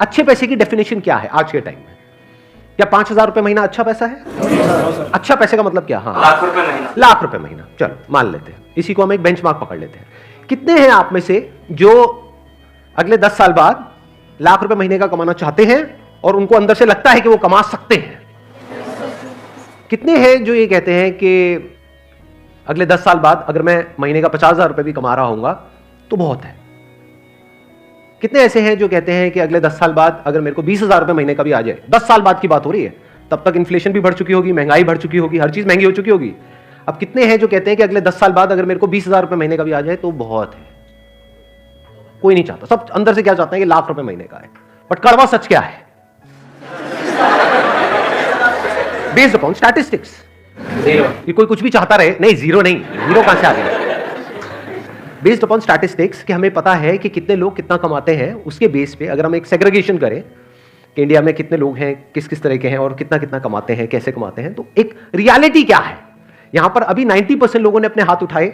अच्छे पैसे की डेफिनेशन क्या है आज के टाइम में? क्या 5,000 रुपए महीना अच्छा पैसा है? अच्छा पैसे का मतलब क्या? हाँ, लाख रुपए महीना। लाख रुपए महीना, चलो मान लेते हैं, इसी को हम एक बेंचमार्क पकड़ लेते हैं। कितने हैं आप में से जो अगले 10 साल बाद लाख रुपए महीने का कमाना चाहते हैं और उनको अंदर से लगता है कि वो कमा सकते हैं? कितने हैं जो ये कहते हैं कि अगले 10 साल बाद अगर मैं महीने का 50,000 रुपए भी कमा रहा हूंगा तो बहुत है? कितने ऐसे हैं जो कहते हैं कि अगले 10 साल बाद अगर मेरे को 20,000 रुपए महीने का भी आ जाए, 10 साल बाद की बात हो रही है, तब तक इन्फ्लेशन भी बढ़ चुकी होगी, महंगाई बढ़ चुकी होगी, हर चीज महंगी हो चुकी होगी। अब कितने हैं जो कहते हैं कि अगले 10 साल बाद अगर मेरे को 20,000 रुपए महीने का भी आ जाए तो बहुत है? कोई नहीं चाहता, सब अंदर से क्या चाहते हैं कि लाख रुपए महीने का है। बट कड़वा सच क्या है? Based upon statistics, zero. ये कोई कुछ भी चाहता रहे, नहीं जीरो नहीं, जीरो कहां से आ गया? बेस्ड अपॉन स्टैटिस्टिक्स कि हमें पता है कि कितने लोग कितना कमाते हैं, उसके बेस पे अगर हम एक सेग्रीगेशन करें कि इंडिया में कितने लोग हैं, किस किस तरह के हैं और कितना कितना कमाते हैं, कैसे कमाते हैं, तो एक रियलिटी क्या है यहां पर? अभी 90% लोगों ने अपने हाथ उठाए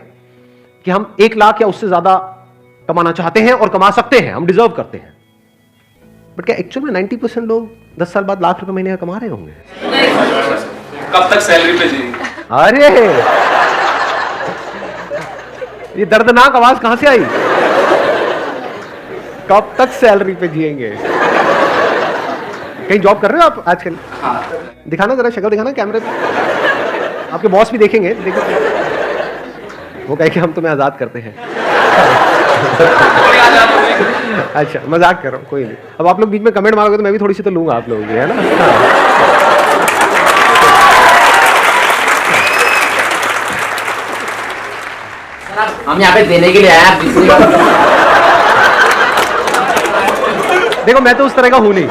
कि हम 1 लाख या उससे ज्यादा कमाना चाहते हैं और कमा सकते हैं, हम डिजर्व करते हैं। बट क्या एक्चुअल में 90% लोग 10 साल बाद लाख रुपए महीने का कमा रहे होंगे? कब तक सैलरी पे जिएंगे? अरे ये दर्दनाक आवाज कहां से आई? कब तक सैलरी पे जिएंगे? कहीं जॉब कर रहे हो आप आजकल? दिखाना जरा, शक्ल दिखाना कैमरे पे, आपके बॉस भी देखेंगे। वो कहे कि हम तुम्हें आजाद करते हैं। अच्छा मजाक कर रहा हूँ, कोई नहीं। अब आप लोग बीच में कमेंट मारोगे तो मैं भी थोड़ी सी तो लूंगा आप लोगों की, है ना? हम यहाँ पे देने के लिए आए हैं। देखो मैं तो उस तरह का हूं नहीं।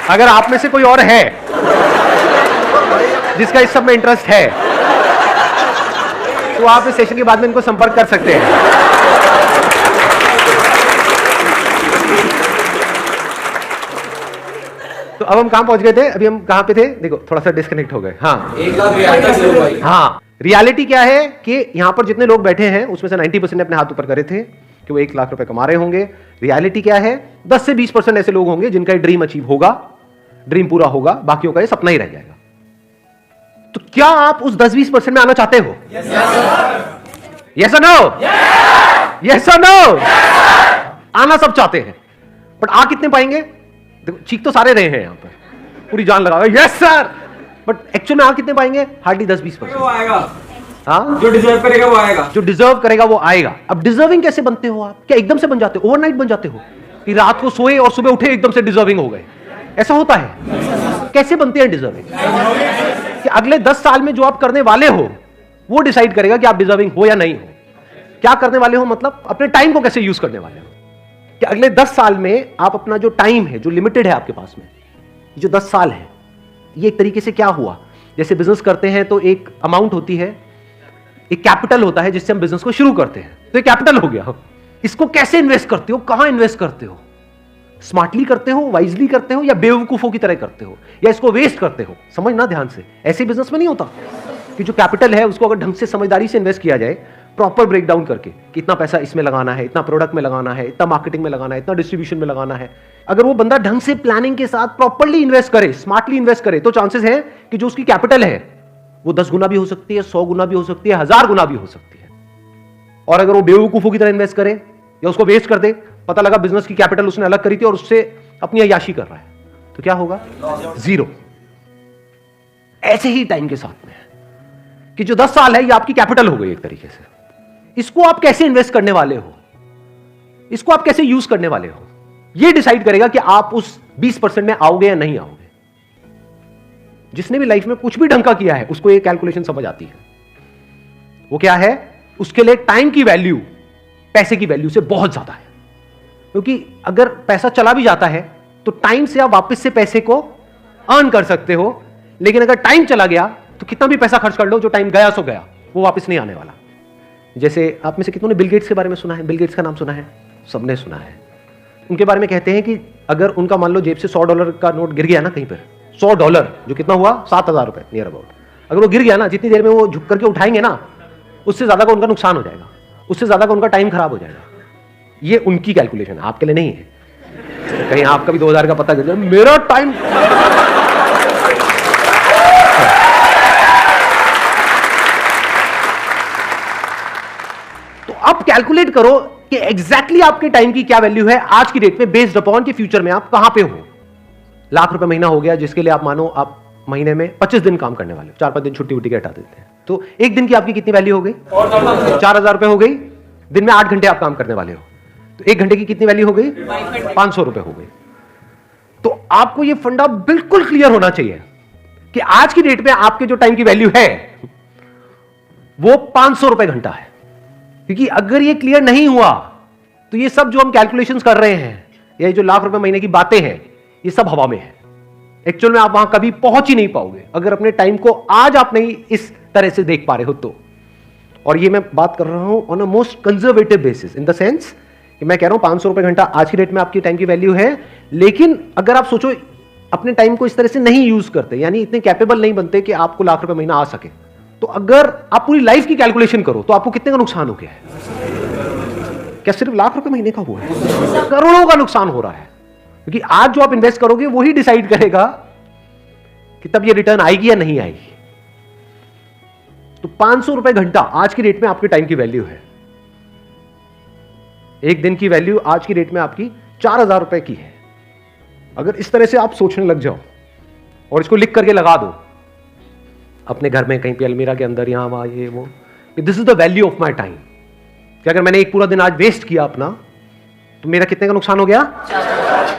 अगर आप में से कोई और है जिसका इस सब में इंटरेस्ट है तो आप इस सेशन के बाद में इनको संपर्क कर सकते हैं। तो अब हम कहां पहुंच गए थे? अभी हम कहां पे थे? देखो थोड़ा सा डिस्कनेक्ट हो गए। हाँ, 1 लाख। हाँ, रियलिटी क्या है कि यहां पर जितने लोग बैठे हैं उसमें से 90% ने अपने हाथ ऊपर करे थे कि वो 1 लाख रुपए कमा रहे होंगे। रियलिटी क्या है? 10 से 20% ऐसे लोग होंगे जिनका ड्रीम अचीव होगा, ड्रीम पूरा होगा, बाकियों का ये सपना ही रह जाएगा। तो क्या आप उस 10-20% में आना चाहते हो? यस और नो? यस और नो? आना सब चाहते हैं, बट आ कितने पाएंगे? देखो चीख तो सारे रहे हैं यहां पर, पूरी जान लगा यस सर, बट एक्चुअल में आ कितने पाएंगे? हार्डली 10-20%। वो आएगा, हाँ, जो डिजर्व करेगा वो आएगा। जो डिजर्व करेगा वो आएगा। अब डिजर्विंग कैसे बनते हो आप? क्या एकदम से बन जाते हो? ओवरनाइट बन जाते हो कि रात को सोए और सुबह उठे एकदम से डिजर्विंग हो गए? ऐसा होता है? कैसे बनते हैं डिजर्विंग? कि अगले 10 साल में जो आप करने वाले हो वो डिसाइड करेगा कि आप डिजर्विंग हो या नहीं हो। क्या करने वाले हो मतलब अपने टाइम को कैसे यूज करने वाले हो, कि अगले 10 साल में आप अपना जो टाइम है, जो लिमिटेड है आपके पास में, जो 10 साल है, ये एक तरीके से क्या हुआ, जैसे बिजनेस करते हैं तो एक अमाउंट होती है, एक कैपिटल होता है जिससे हम बिजनेस को शुरू करते हैं, तो ये कैपिटल हो गया। इसको कैसे इन्वेस्ट करते हो, कहां इन्वेस्ट करते हो? स्मार्टली करते हो, वाइजली करते हो, या बेवकूफों की तरह करते हो, या इसको वेस्ट करते हो? समझना ध्यान से, ऐसे बिजनेस में नहीं होता कि जो कैपिटल है उसको अगर ढंग से समझदारी से इन्वेस्ट किया जाए, प्रॉपर ब्रेक डाउन करके कि इतना पैसा इसमें लगाना है, इतना प्रोडक्ट में लगाना है, इतना मार्केटिंग में लगाना है, इतना डिस्ट्रीब्यूशन में लगाना है, अगर वो बंदा ढंग से प्लानिंग के साथ प्रॉपरली इन्वेस्ट करे, स्मार्टली इन्वेस्ट करे, तो चांसेस है कि जो उसकी कैपिटल है वो 10 गुना भी हो सकती है, 100 गुना भी हो सकती है, 1000 गुना भी हो सकती है। और अगर वो बेवकूफों की तरह इन्वेस्ट करे या उसको वेस्ट कर दे, पता लगा बिजनेस की कैपिटल उसने अलग करी थी और उससे अपनी अय्याशी कर रहा है, तो क्या होगा? जीरो। ऐसे ही टाइम के साथ में कि जो 10 साल है ये आपकी कैपिटल हो गई एक तरीके से। इसको आप कैसे इन्वेस्ट करने वाले हो, इसको आप कैसे यूज करने वाले हो, ये डिसाइड करेगा कि आप उस 20% में आओगे या नहीं आओगे। जिसने भी लाइफ में कुछ भी ढंग का किया है उसको ये कैलकुलेशन समझ आती है। वो क्या है? उसके लिए टाइम की वैल्यू पैसे की वैल्यू से बहुत ज्यादा है, क्योंकि अगर पैसा चला भी जाता है तो टाइम से आप वापस से पैसे को अर्न कर सकते हो, लेकिन अगर टाइम चला गया तो कितना भी पैसा खर्च कर लो, जो टाइम गया सो गया, वो वापस नहीं आने वाला। जैसे आप में से कितनों ने बिल गेट्स के बारे में सुना है? बिल गेट्स का नाम सुना है? सबने सुना है। उनके बारे में कहते हैं कि अगर उनका मान लो जेब से $100 का नोट गिर गया ना कहीं पर, $100 जो कितना हुआ 7,000 रुपए नियर अबाउट, अगर वो गिर गया ना, जितनी देर में वो झुक करके उठाएंगे ना, उससे ज्यादा का उनका नुकसान हो जाएगा। उससे ज्यादा का उनका टाइम खराब हो जाएगा। ये उनकी कैलकुलेशन है, आपके लिए नहीं है। कहीं आपका भी 2000 का पता चल जाए, मेरा टाइम तो अब कैलकुलेट करो कि एग्जैक्टली आपके टाइम की क्या वैल्यू है आज की डेट में, बेस्ड अपॉन कि फ्यूचर में आप कहां पे हो। लाख रुपए महीना हो गया, जिसके लिए आप मानो आप महीने में 25 दिन काम करने वाले हो, 4-5 दिन छुट्टी उट्टी के हटा देते हैं, तो एक दिन की आपकी कितनी वैल्यू हो गई? 4000 रुपए हो गई। दिन में 8 घंटे आप काम करने वाले हो, तो 1 घंटे की कितनी वैल्यू हो गई? 500 रुपए हो गई। तो आपको ये फंडा बिल्कुल क्लियर होना चाहिए कि आज की डेट में आपके जो टाइम की वैल्यू है वो 500 रुपए घंटा है। क्योंकि अगर ये क्लियर नहीं हुआ तो ये सब जो हम कैलकुलेशंस कर रहे हैं, ये जो लाख रुपए महीने की बातें हैं, ये सब हवा में है। एक्चुअल में आप वहां कभी पहुंच ही नहीं पाओगे अगर अपने टाइम को आज आप नहीं इस तरह से देख पा रहे हो तो। और ये मैं बात कर रहा हूं on a most conservative basis, in the sense कि मैं कह रहा हूं 500 रुपए घंटा आज की डेट में आपकी टाइम की वैल्यू है। लेकिन अगर आप सोचो अपने टाइम को इस तरह से नहीं यूज करते, यानी इतने कैपेबल नहीं बनते कि आपको लाख रुपए महीना आ सके, तो अगर आप पूरी लाइफ की कैलकुलेशन करो तो आपको कितने का नुकसान हो गया है? क्या सिर्फ लाख रुपए महीने का हुआ है? करोड़ों का नुकसान हो रहा है। क्योंकि आज जो आप इन्वेस्ट करोगे वही डिसाइड करेगा कि तब ये रिटर्न आएगी या नहीं आएगी। तो 500 रुपए घंटा आज की डेट में आपके टाइम की वैल्यू है। एक दिन की वैल्यू आज की डेट में आपकी 4000 रुपए की है। अगर इस तरह से आप सोचने लग जाओ और इसको लिख करके लगा दो अपने घर में कहीं पे अलमीरा के अंदर, यहां वहां, ये वो, this is the value of my time, कि अगर मैंने एक पूरा दिन आज वेस्ट किया अपना, तो मेरा कितने का नुकसान हो गया?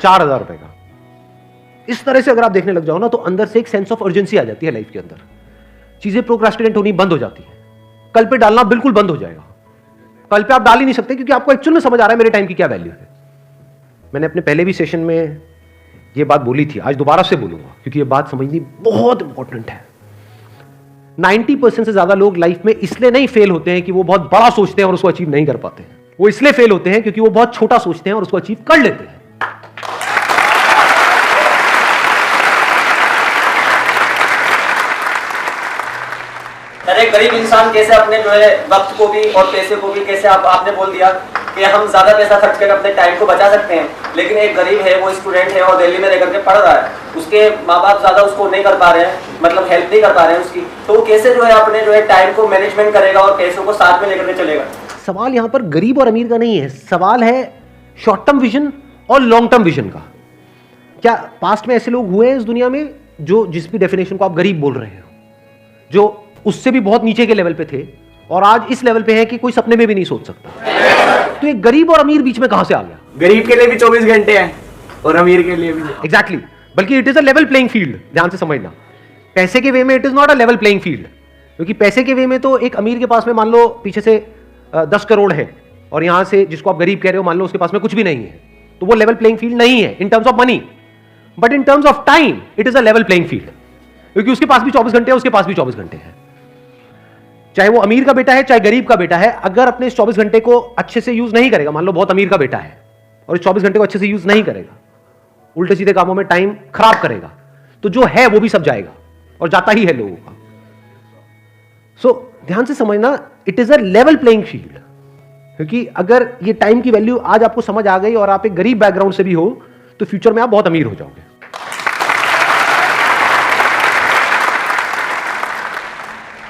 4000 रुपए का। इस तरह से अगर आप देखने लग जाओ ना, तो अंदर से एक सेंस ऑफ अर्जेंसी आ जाती है लाइफ के अंदर। चीजें प्रोक्रास्टिनेट होनी बंद हो जाती है, कल पे डालना बिल्कुल बंद हो जाएगा। कल पे आप डाल ही नहीं सकते क्योंकि आपको एक्चुअल में समझ आ रहा है मेरे टाइम की क्या वैल्यू है। मैंने अपने पहले भी सेशन में ये बात बोली थी, आज दोबारा से बोलूंगा क्योंकि ये बात समझनी बहुत इंपॉर्टेंट है। 90% से ज्यादा लोग लाइफ में इसलिए नहीं फेल होते हैं कि वो बहुत बड़ा सोचते हैं और उसको अचीव नहीं कर पाते हैं। वो इसलिए फेल होते हैं क्योंकि वो बहुत छोटा सोचते हैं और उसको अचीव कर लेते हैं। अरे गरीब इंसान कैसे अपने जो है वक्त को भी और पैसे को भी कैसे आपने बोल दिया कि हम ज्यादा पैसा खर्च करके अपने टाइम को बचा सकते हैं, लेकिन एक गरीब है, वो स्टूडेंट है और दिल्ली में रह करके पढ़ रहा है, उसके माँ बाप ज्यादा उसको नहीं कर पा रहे हैं, मतलब हेल्प नहीं कर पा रहे हैं उसकी, तो वो कैसे जो है अपने जो है टाइम को मैनेजमेंट करेगा और पैसों को साथ में लेकर के चलेगा? सवाल यहां पर गरीब और अमीर का नहीं है, सवाल है शॉर्ट टर्म विजन और लॉन्ग टर्म विजन का। क्या पास्ट में ऐसे लोग हुए हैं इस दुनिया में जो जिस भी डेफिनेशन को आप गरीब बोल रहे हो, जो उससे भी बहुत नीचे के लेवल पे थे और आज इस लेवल पे है कि कोई सपने में भी नहीं सोच सकता? तो ये गरीब और अमीर बीच में कहां से आ गया? गरीब के लिए भी 24 घंटे हैं और अमीर के लिए भी। एग्जैक्टली, बल्कि it is a level playing field. ध्यान से समझना, पैसे के वे में it is not a level playing field. क्योंकि पैसे के वे में तो एक अमीर के पास में मान लो पीछे से 10 करोड़ है और यहां से जिसको आप गरीब कह रहे हो मान लो उसके पास में कुछ भी नहीं है, तो वो लेवल प्लेइंग फील्ड नहीं है in terms of money, but in terms of time it is a level playing field. क्योंकि उसके पास भी 24 घंटे है, उसके पास भी 24 घंटे हैं। चाहे वो अमीर का बेटा है चाहे गरीब का बेटा है, अगर अपने इस 24 घंटे को अच्छे से यूज नहीं करेगा, मान लो बहुत अमीर का बेटा है और इस 24 घंटे को अच्छे से यूज नहीं करेगा, उल्टे सीधे कामों में टाइम खराब करेगा, तो जो है वो भी सब जाएगा और जाता ही है लोगों का। सो ध्यान से समझना, it is a level playing field. क्योंकि अगर ये टाइम की वैल्यू आज आपको समझ आ गई और आप एक गरीब बैकग्राउंड से भी हो, तो फ्यूचर में आप बहुत अमीर हो जाओगे।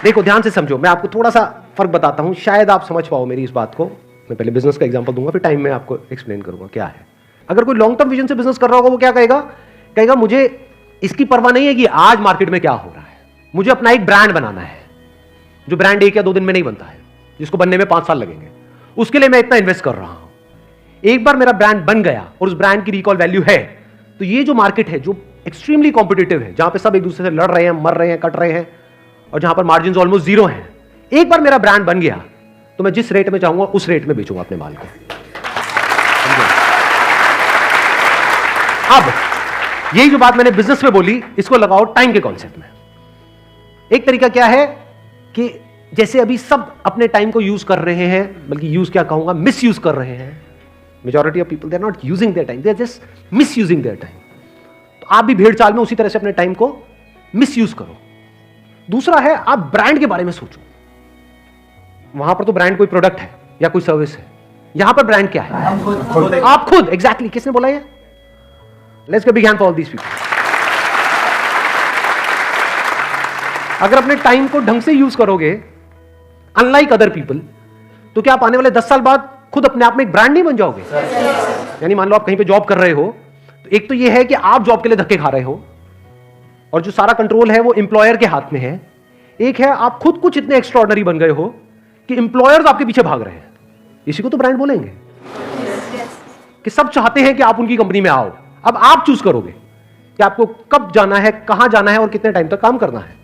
देखो ध्यान से समझो, मैं आपको थोड़ा सा फर्क बताता हूं, शायद आप समझ पाओ मेरी इस बात को। मैं पहले बिजनेस का एग्जांपल दूंगा, फिर टाइम में आपको एक्सप्लेन करूंगा क्या है। अगर कोई लॉन्ग टर्म विजन से बिजनेस कर रहा होगा, वो क्या कहेगा? कहेगा मुझे इसकी परवाह नहीं है कि आज मार्केट में क्या हो रहा है, मुझे अपना एक ब्रांड बनाना है, जो ब्रांड 1 या 2 दिन में नहीं बनता है, जिसको बनने में 5 साल लगेंगे। उसके लिए मैं इतना इन्वेस्ट कर रहा हूं। एक बार मेरा ब्रांड बन गया और उस ब्रांड की रिकॉल वैल्यू है, तो ये जो मार्केट है जो एक्सट्रीमली कॉम्पिटिटिव है, जहां पे सब एक दूसरे से लड़ रहे हैं, मर रहे हैं, कट रहे हैं और जहां पर मार्जिन ऑलमोस्ट जीरो हैं, एक बार मेरा ब्रांड बन गया तो मैं जिस रेट में चाहूंगा उस रेट में बेचूंगा अपने माल को। अब यही जो बात मैंने बिजनेस में बोली, इसको लगाओ टाइम के कॉन्सेप्ट में। एक तरीका क्या है कि जैसे अभी सब अपने टाइम को यूज कर रहे हैं, बल्कि यूज क्या कहूंगा, मिस यूज कर रहे हैं। Majority of people they are not using their time, they are just misusing their time. तो आप भी भेड़ चाल में उसी तरह से अपने टाइम को मिस यूज करो। दूसरा है, आप ब्रांड के बारे में सोचो। वहां पर तो ब्रांड कोई प्रोडक्ट है, या कोई सर्विस है? यहां पर ब्रांड क्या है? आप खुद। एग्जैक्टली किसने बोला ये? Let's give big hand for all these people. अगर अपने टाइम को ढंग से यूज करोगे, अनलाइक अदर पीपल, तो क्या आप आने वाले 10 साल बाद खुद अपने आप में एक ब्रांड नहीं बन जाओगे? यानी मान लो आप कहीं पे जॉब कर रहे हो, तो एक तो ये है कि आप जॉब के लिए धक्के खा रहे हो और जो सारा कंट्रोल है वो एम्प्लॉयर के हाथ में है। एक है आप खुद कुछ इतने एक्स्ट्राऑर्डिनरी बन गए हो कि एम्प्लॉयर्स आपके पीछे भाग रहे हैं। इसी को तो ब्रांड बोलेंगे कि सब चाहते हैं कि आप उनकी कंपनी में आओ। अब आप चूज करोगे कि आपको कब जाना है, कहां जाना है और कितने टाइम तक काम करना है,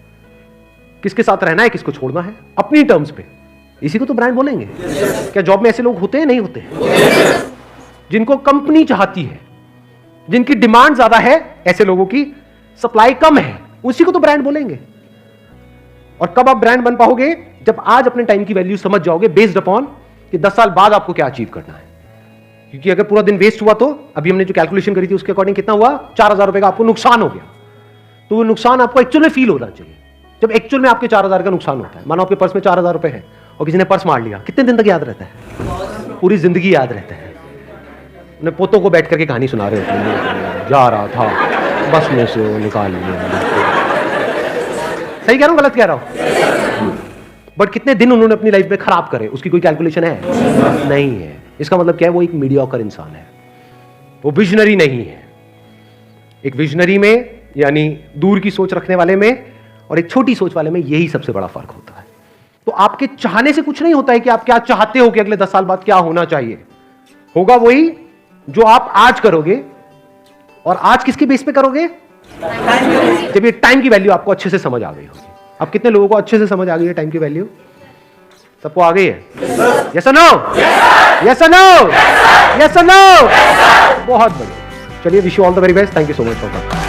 किसके साथ रहना है, किसको छोड़ना है, अपनी टर्म्स पे। इसी को तो ब्रांड बोलेंगे। क्या जॉब में ऐसे लोग होते हैं? नहीं होते हैं। जिनको कंपनी चाहती है, जिनकी डिमांड ज्यादा है, ऐसे लोगों की सप्लाई कम है, उसी को तो ब्रांड बोलेंगे। और कब आप ब्रांड बन पाओगे? जब आज अपने टाइम की वैल्यू समझ जाओगे बेस्ड अपॉन कि 10 साल बाद आपको क्या अचीव करना है। क्योंकि अगर पूरा दिन वेस्ट हुआ तो अभी हमने जो कैलकुलेशन करी थी उसके अकॉर्डिंग कितना हुआ? 4000 रुपए का आपको नुकसान हो गया। तो वो नुकसान आपको एक्चुअल में फील होना चाहिए। जब एक्चुअल में आपके 4000 का नुकसान होता है, मानो आपके पर्स में 4000 रुपए है और किसी ने पर्स मार लिया, कितने दिन तक याद रहता है? पूरी जिंदगी याद रहता है। अपने पोतों को बैठ करके कहानी सुना रहे होते हैं, जा रहा था बस में से वो निकाल लिया। सही कह रहा हूं, गलत कह रहा हूं? बट कितने दिन उन्होंने अपनी लाइफ में खराब करे, उसकी कोई कैलकुलेशन है? नहीं है। इसका मतलब क्या है? वो एक मीडियोकर इंसान है, वो विजनरी नहीं है। एक विजनरी में यानी दूर की सोच रखने वाले में और एक छोटी सोच वाले में यही सबसे बड़ा फर्क होता है। तो आपके चाहने से कुछ नहीं होता है कि आप क्या चाहते हो कि अगले 10 साल बाद क्या होना चाहिए। होगा वही जो आप आज करोगे। और आज किसके बेस पे करोगे? जब ये टाइम की वैल्यू आपको अच्छे से समझ आ गई होगी। अब कितने लोगों को अच्छे से समझ आ गई है टाइम की वैल्यू? सबको आ गई है? यस और नो? यस और नो? यस और नो? बहुत बढ़िया। चलिए, wish you all the very best. Thank you so much for that.